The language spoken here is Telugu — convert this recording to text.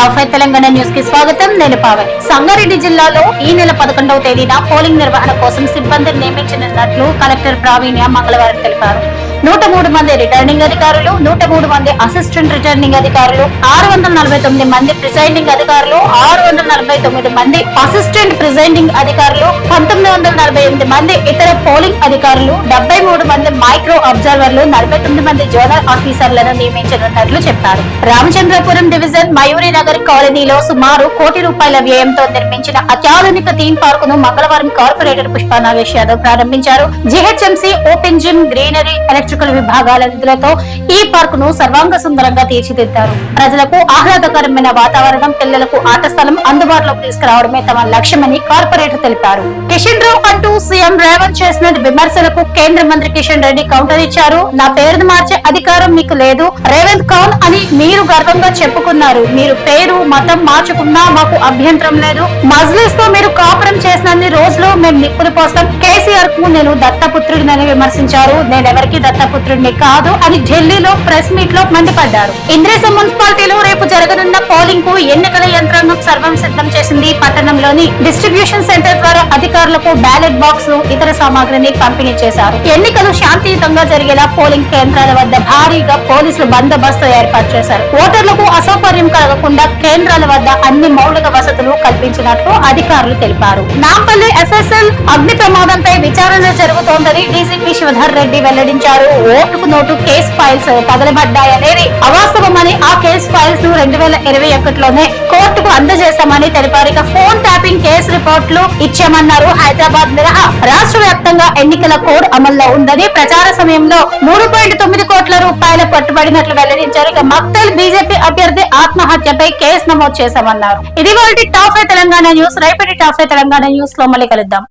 టాప్ 5 తెలంగాణ న్యూస్ కి స్వాగతం. నేను పావని. సంగారెడ్డి జిల్లాలో ఈ నెల 11వ తేదీన పోలింగ్ నిర్వహణ కోసం సిబ్బందిని నియమించనున్నట్లు కలెక్టర్ ప్రావీణ్య మంగళవారం తెలిపారు. 103 మంది రిటర్నింగ్ అధికారులు, 103 మంది అసిస్టెంట్ రిటర్నింగ్ అధికారులు, 649 మంది ప్రిసైడింగ్ అధికారులు, 649 మంది అసిస్టెంట్ ప్రిసైడింగ్ అధికారులు, 1948 మంది ఇతర పోలింగ్ అధికారులు, 73 మంది మైక్రో అబ్జర్వర్లు, 49 మంది జోనల్ ఆఫీసర్లను నియమించనున్నట్లు చెప్పారు. రామచంద్రపురం డివిజన్ మయూరి నగర్ కాలనీలో సుమారు ₹1 కోటి వ్యయంతో నిర్మించిన అత్యాధునిక థీమ్ పార్క్ ను మంగళవారం కార్పొరేటర్ పుష్ప నాగేష్ యాదవ్ ప్రారంభించారు. GHMC open gym, greenery, electrical విభాగాల నిధులతో ఈ పార్క్ ను సర్వాంగ సుందరంగా తీర్చిదిద్దారు. ప్రజలకు ఆహ్లాదకరమైన వాతావరణం, పిల్లలకు ఆట స్థలం అందుబాటులోకి తీసుకురావడమే తమ లక్ష్యమని కార్పొరేటర్ తెలిపారు. కిషన్ రావు అంటూ సీఎం రేవంత్ చేసిన విమర్శలకు కేంద్ర మంత్రి కిషన్ రెడ్డి కౌంటర్ ఇచ్చారు. నా పేరును మార్చే అధికారం మీకు లేదు. రేవంత్ కౌన్ అని మీరు గర్వంగా చెప్పుకున్నారు. మీరు పేరు, మతం మార్చుకున్నా మాకు అభ్యంతరం లేదు. మజ్లిస్ తో మీరు కాపురం చేసినన్ని రోజులు మేము నిప్పులు పోస్తాం. కేసీఆర్ కు నేను దత్తపుత్రుడినని విమర్శించారు. నేనెవరికి దత్తపుత్రుడిని కాదు అని ఢిల్లీలో ప్రెస్ మీట్ లో మండిపడ్డారు. ఇంద్రేశం మున్సిపాలిటీలో రేపు జరగనున్న పోలింగ్ కు ఎన్నికల యంత్రాంగం సర్వం సిద్ధం చేసింది. పట్టణంలోని డిస్ట్రిబ్యూషన్ సెంటర్ ద్వారా అధికారులకు బ్యాలెట్ బాక్స్ లు, ఇతర సామాగ్రిని పంపిణీ చేశారు. ఎన్నికలు శాంతియుతంగా జరిగేలా పోలింగ్ కేంద్రాల వద్ద భారీగా పోలీసులు బందోబస్తు ఏర్పాటు చేశారు. ఓటర్లకు అసౌకర్యం కలగకుండా కేంద్రాల వద్ద అన్ని మౌలిక వసతులు కల్పించినట్లు అధికారులు తెలిపారు. నాంపల్లి ఎఫ్ఎస్ఎల్ అగ్ని ప్రమాదంపై విచారణ జరుగుతోందని డీజీపీ శివధర్ రెడ్డి వెల్లడించారు. ఓటుకు నోటు కేసు ఫైల్స్ తగలబడ్డాయనేది అవాస్తవమని, ఆ కేసు ఫైల్స్ ను 2021లోనే కోర్టుకు అందజేస్తామని తెలిపారు. ఇక ఫోన్ ట్యాపింగ్ కేసు రిపోర్టులు ఇచ్చామన్నారు. హైదరాబాద్ మినహా రాష్ట్ర వ్యాప్తంగా ఎన్నికల కోడ్ అమల్లో ఉందని, ప్రచార సమయంలో ₹3.9 కోట్ల పట్టుబడినట్లు వెల్లడించారు. ఇక మక్తల్ బీజేపీ అభ్యర్థి ఆత్మహత్యపై కేసు నమోదు చేశామన్నారు. ఇది వాళ్ళ టాప్ 5 తెలంగాణ న్యూస్. రేపటి టాప్ 5 తెలంగాణ న్యూస్ లో మళ్ళీ కలుద్దాం.